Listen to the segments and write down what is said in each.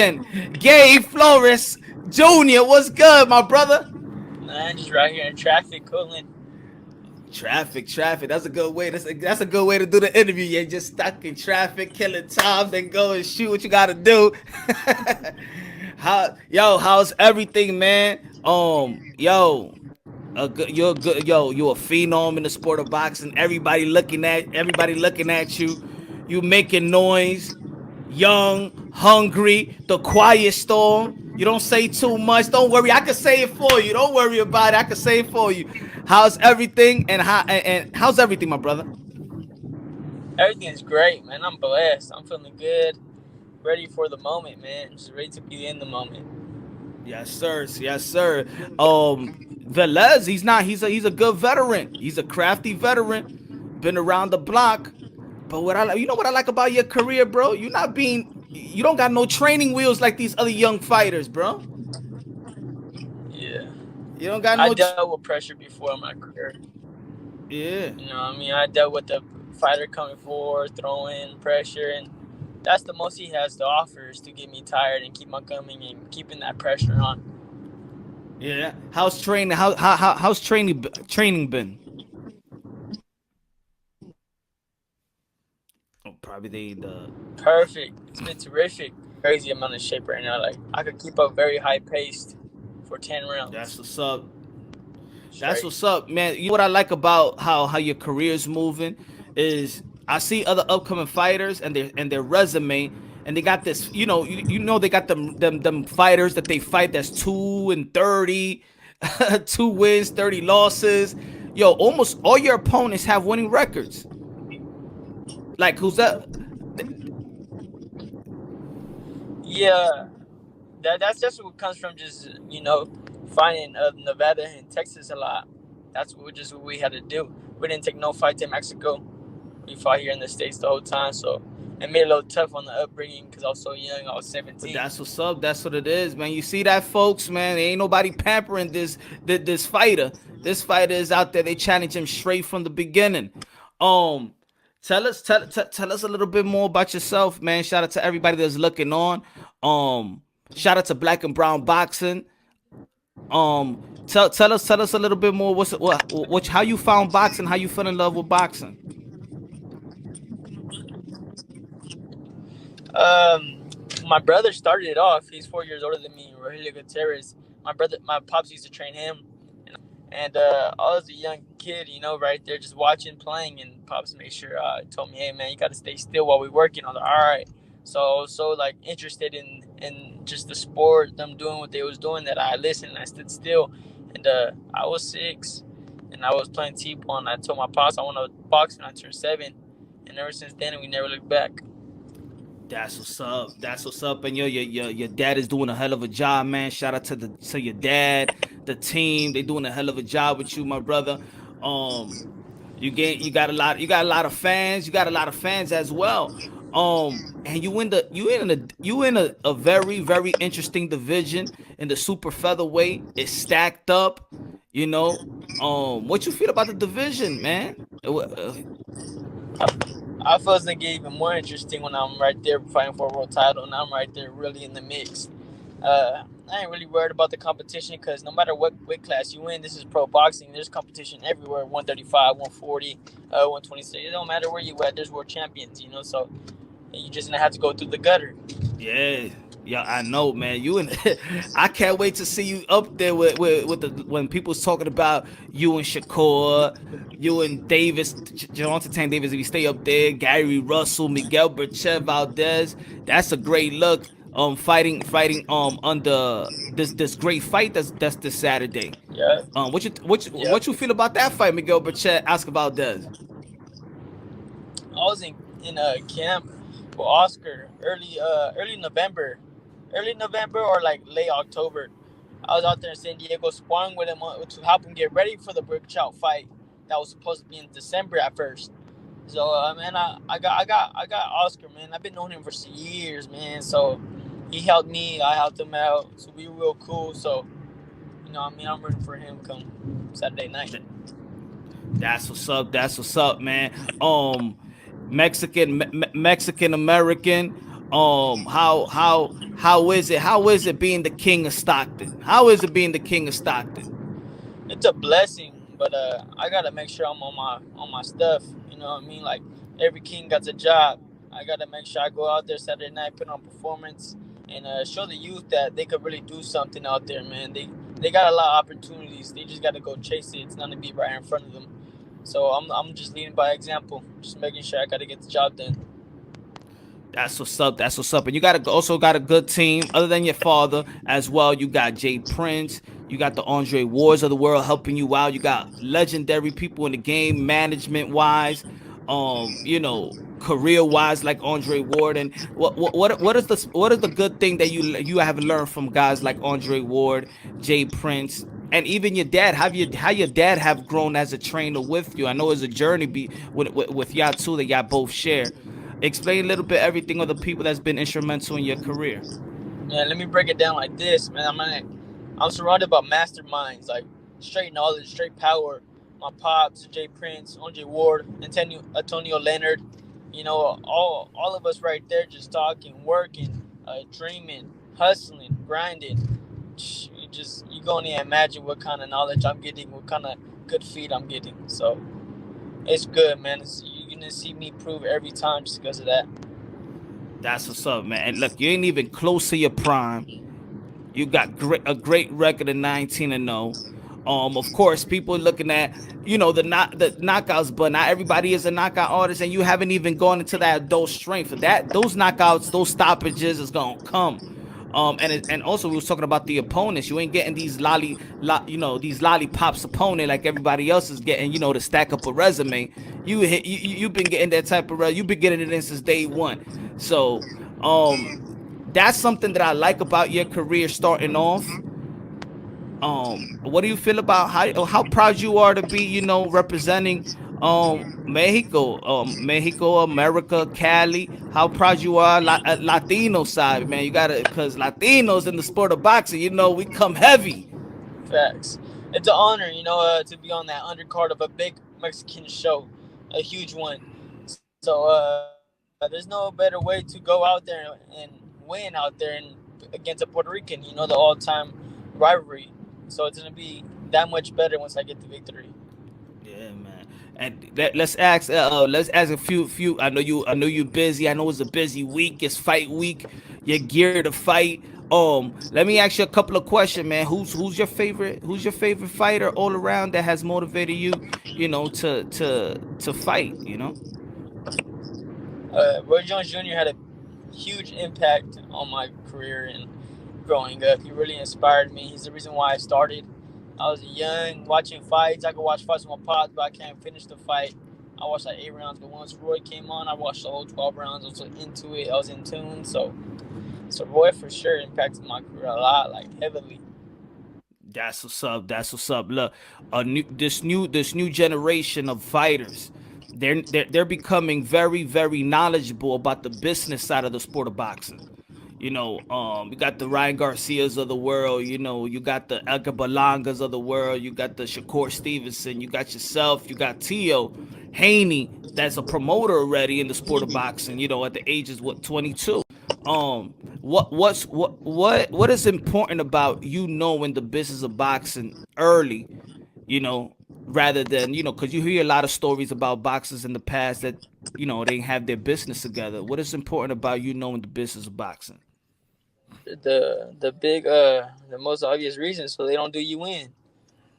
champion, Gabe Flores Jr. What's good, my brother? Man, just right here in traffic, cooling. Traffic. That's a good way. That's a good way to do the interview. You're just stuck in traffic, killing time, then go and shoot what you gotta do. How's everything, man? You're good. You're a phenom in the sport of boxing. Everybody looking at you. You making noise. Young, hungry, the quiet storm. You don't say too much. Don't worry. I can say it for you. Don't worry about it. I can say it for you. How's everything? And how's everything, my brother? Everything's great, man. I'm blessed. I'm feeling good. Ready for the moment, man. Just ready to be in the moment. Yes, sir. Yes, sir. Velez, he's a good veteran. He's a crafty veteran. Been around the block. But what I like about your career, bro? You don't got no training wheels like these other young fighters, bro. Yeah. You don't got I no. dealt with pressure before in my career. Yeah. You know what I mean? I dealt with the fighter coming forward, throwing pressure, and that's the most he has to offer is to get me tired and keep my coming and keeping that pressure on. Yeah. How's training been? Oh, probably the Perfect. It's been terrific. Crazy amount of shape right now. Like, I could keep up very high paced for 10 that's rounds what's up. That's straight. what's up, man. You know what I like about how your career's moving is I see other upcoming fighters and their resume, and they got this. You know they got them fighters that they fight that's 2-30, 2 wins, 30 losses. Yo, almost all your opponents have winning records. Like who's that? Yeah, that's just what comes from just finding Nevada and Texas a lot. That's what we had to do. We didn't take no fights in Mexico. We fought here in the states the whole time, so it made it a little tough on the upbringing because I was so young. I was But 17. that's what's up. That's what it is, man. You see that, folks, man. Ain't nobody pampering this fighter. This fighter is out there. They challenge him straight from the beginning. Um, tell us a little bit more about yourself, man. Shout out to everybody that's looking on. Shout out to Black and Brown Boxing. Tell us a little bit more. What how you found boxing? How you fell in love with boxing? Um, my brother started it off. He's 4 years older than me. Rogelio Gutierrez. My pops used to train him, and I was a young kid, right there just watching, playing, and pops made sure told me, "Hey man, you got to stay still while we're working." I was like, "All right." So like interested in just the sport, them doing what they was doing, that I listened and I stood still, and I was 6, and I was playing T-ball, and I told my pops I want to box when I turned 7, and ever since then we never looked back. That's what's up. That's what's up. And your dad is doing a hell of a job, man. Shout out to your dad, the team. They doing a hell of a job with you, my brother. Um, you got a lot of fans. You got a lot of fans as well. And you in a very interesting division in the super featherweight. It's stacked up. You know. What you feel about the division, man? I feel it's gonna get even more interesting when I'm right there fighting for a world title, and I'm right there really in the mix. I ain't really worried about the competition because no matter what weight class you in, this is pro boxing. There's competition everywhere: 135, 140, 126. It don't matter where you at. There's world champions, So you just gonna have to go through the gutter. Yeah, yeah, I know, man. You and I can't wait to see you up there with the when people's talking about you and Shakur, you and Davis, Jonathan Tank Davis. If you stay up there, Gary Russell, Miguel Berchev Valdez. That's a great look. Fighting under this great fight that's this Saturday. Yeah, yeah. What you feel about that fight, Miguel Berchev, Oscar Valdez? I was in a camp with Oscar early November or like late October. I was out there in San Diego sparring with him to help him get ready for the brick chow fight that was supposed to be in December at first. So man, I got Oscar, man. I've been knowing him for years, man. So he helped me, I helped him out. So we were real cool. So I'm rooting for him come Saturday night. That's what's up. That's what's up, man. Mexican American. How is it being the king of Stockton? How is it being the king of Stockton? It's a blessing, but I gotta make sure I'm on my stuff. You know what I mean? Like every king got a job. I gotta make sure I go out there Saturday night, put on performance, and show the youth that they could really do something out there, man. They got a lot of opportunities. They just gotta go chase it. It's not gonna be right in front of them. So I'm just leading by example, just making sure I gotta get the job done. That's what's up. That's what's up. And you got also got a good team other than your father as well. You got Jay Prince. You got the Andre Wards of the world helping you out. You got legendary people in the game, management wise, career wise like Andre Ward. And what is the good thing that you have learned from guys like Andre Ward, Jay Prince, and even your dad? How your dad have grown as a trainer with you? I know it's a journey with y'all two that y'all both share. Explain a little bit everything of the people that's been instrumental in your career. Yeah, let me break it down like this, man. I'm surrounded by masterminds, like straight knowledge, straight power. My pops, Jay Prince, Andre Ward, Antonio Leonard. You know, all of us right there, just talking, working, dreaming, hustling, grinding. You can only imagine what kind of knowledge I'm getting, what kind of good feed I'm getting. So it's good, man. You're gonna see me prove every time just because of that. That's what's up, man. And look, you ain't even close to your prime. You got a great record of 19-0. Of course, people looking at the knockouts, but not everybody is a knockout artist, and you haven't even gone into that adult strength. That those knockouts, those stoppages is gonna come. And also we was talking about the opponents. You ain't getting these lollipops opponent like everybody else is getting. To stack up a resume. You've been getting that type of you've been getting it in since day one. So that's something that I like about your career starting off. What do you feel about how proud you are to be, representing Mexico, Mexico, America, Cali? How proud you are, Latino side, man. You gotta, cause Latinos in the sport of boxing, we come heavy. Facts. It's an honor, to be on that undercard of a big Mexican show, a huge one. So there's no better way to go out there and win out there and against a Puerto Rican, the all-time rivalry. So it's gonna be that much better once I get the victory. Yeah, man. And let's ask a few. I know you're busy. I know it's a busy week. It's fight week. You're geared to fight. Let me ask you a couple of questions, man. Who's your favorite? Who's your favorite fighter all around that has motivated you, to fight? Roy Jones Jr. had a huge impact on my career and growing up. He really inspired me. He's the reason why I started. I was young, watching fights. I could watch fights with my pops, but I can't finish the fight. I watched like 8 rounds, but once Roy came on, I watched the whole 12 rounds. I was into it. I was in tune. So Roy for sure impacted my career a lot, like heavily. That's what's up. That's what's up. Look, this new generation of fighters, they're becoming very very knowledgeable about the business side of the sport of boxing. You got the Ryan Garcias of the world. You got the Edgar Berlangas of the world. You got the Shakur Stevenson. You got yourself. You got Tio Haney, that's a promoter already in the sport of boxing. At the ages 22. What is important about knowing the business of boxing early, you know, rather than because you hear a lot of stories about boxers in the past that they have their business together. What is important about knowing the business of boxing? The most obvious reason, so they don't do you in.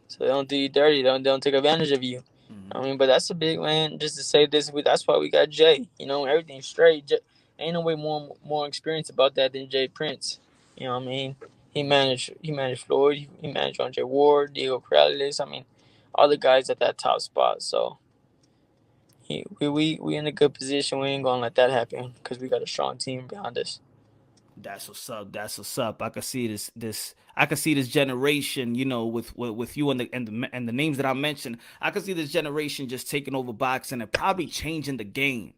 So they don't do you dirty. They don't take advantage of you. I mean, but that's a big man. Just to say this, that's why we got Jay. Everything's straight. Ain't no way more experience about that than Jay Prince. You know what I mean? He managed Floyd. He managed Andre Ward, Diego Corrales. I mean, all the guys at that top spot. So we in a good position. We ain't gonna let that happen because we got a strong team behind us. That's what's up. That's what's up. I can see this. I can see this generation. With you and the names that I mentioned. I can see this generation just taking over boxing and probably changing the game.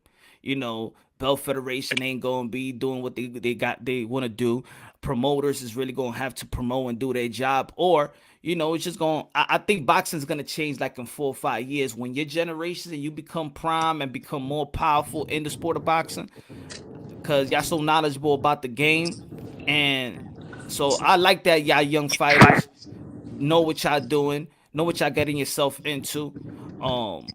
Bell Federation ain't gonna be doing what they want to do. Promoters is really gonna have to promote and do their job, or it's just going. I think boxing's gonna change like in 4 or 5 years when your generation and you become prime and become more powerful in the sport of boxing because y'all so knowledgeable about the game. And so I like that y'all young fighters know what y'all doing, know what y'all getting yourself into. Um,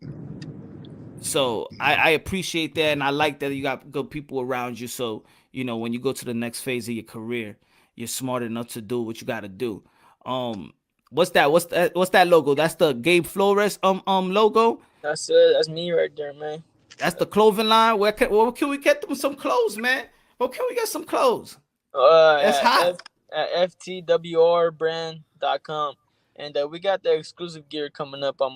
so I appreciate that, and I like that you got good people around you. So when you go to the next phase of your career, you're smart enough to do what you got to do. Um, what's that? What's that logo? That's the Gabe Flores logo. That's it. That's me right there, man. That's the clothing line. Where can we get them some clothes, man? Where can we get some clothes? That's At hot. ftwrbrand.com, and we got the exclusive gear coming up on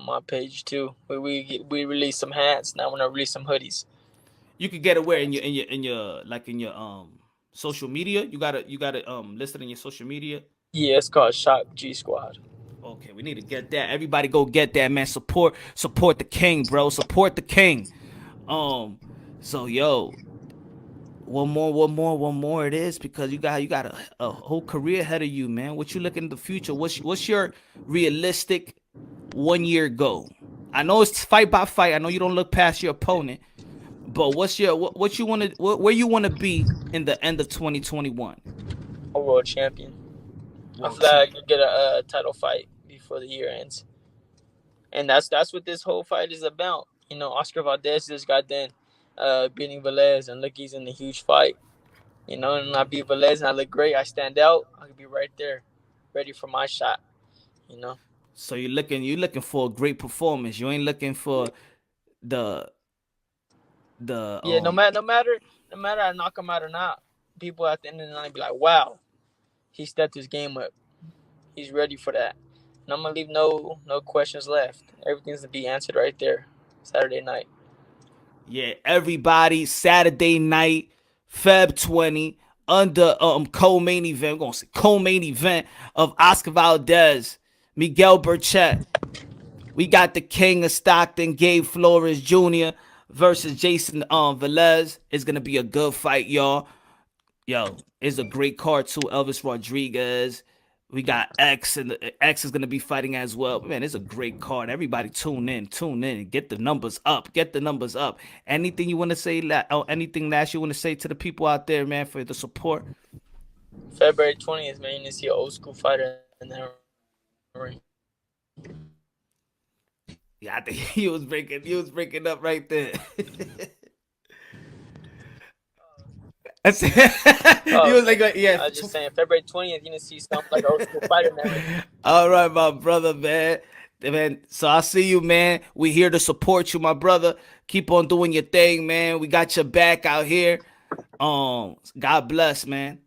my page too. We release some hats now. We're gonna release some hoodies. You could get it where in your social media. You got it listed in your social media. Yeah, it's called Shop G Squad. Okay, we need to get that. Everybody go get that, man. Support the king, bro. Support the king. Um, so yo, one more it is because you got a whole career ahead of you, man. What you looking in the future? What's your realistic 1 year goal? I know it's fight by fight. I know you don't look past your opponent, but what you want to where you want to be in the end of 2021? A world champion. I World feel like I champ. could get a title fight before the year ends, and that's what this whole fight is about. Oscar Valdez just got done beating Velez, and look, he's in a huge fight. And I beat Velez, and I look great. I stand out. I could be right there, ready for my shot. You know. So you're looking for a great performance. You ain't looking for the the Yeah. No matter I knock him out or not, people at the end of the night be like, "Wow, he stepped his game up. He's ready for that." And I'm gonna leave no questions left. Everything's gonna be answered right there, Saturday night. Yeah, everybody, Saturday night, Feb 20, under co-main event. We're gonna say co-main event of Oscar Valdez, Miguel Burchett. We got the king of Stockton, Gabe Flores Jr. versus Jason Velez. It's gonna be a good fight, y'all. Yo, it's a great card too. Elvis Rodriguez. We got X, and X is gonna be fighting as well. Man, it's a great card. Everybody tune in, get the numbers up, get the numbers up. Anything you want to say? Anything last you want to say to the people out there, man, for the support? February 20th, man, you need to see an old school fighter in that ring. Yeah, I think he was breaking up right there. He Oh, was like, I yeah. was just saying, February 20th, you need to see something like an old school fighter in that ring. All right, my brother, man. Man, so I see you, man. We here to support you, my brother. Keep on doing your thing, man. We got your back out here. God bless, man.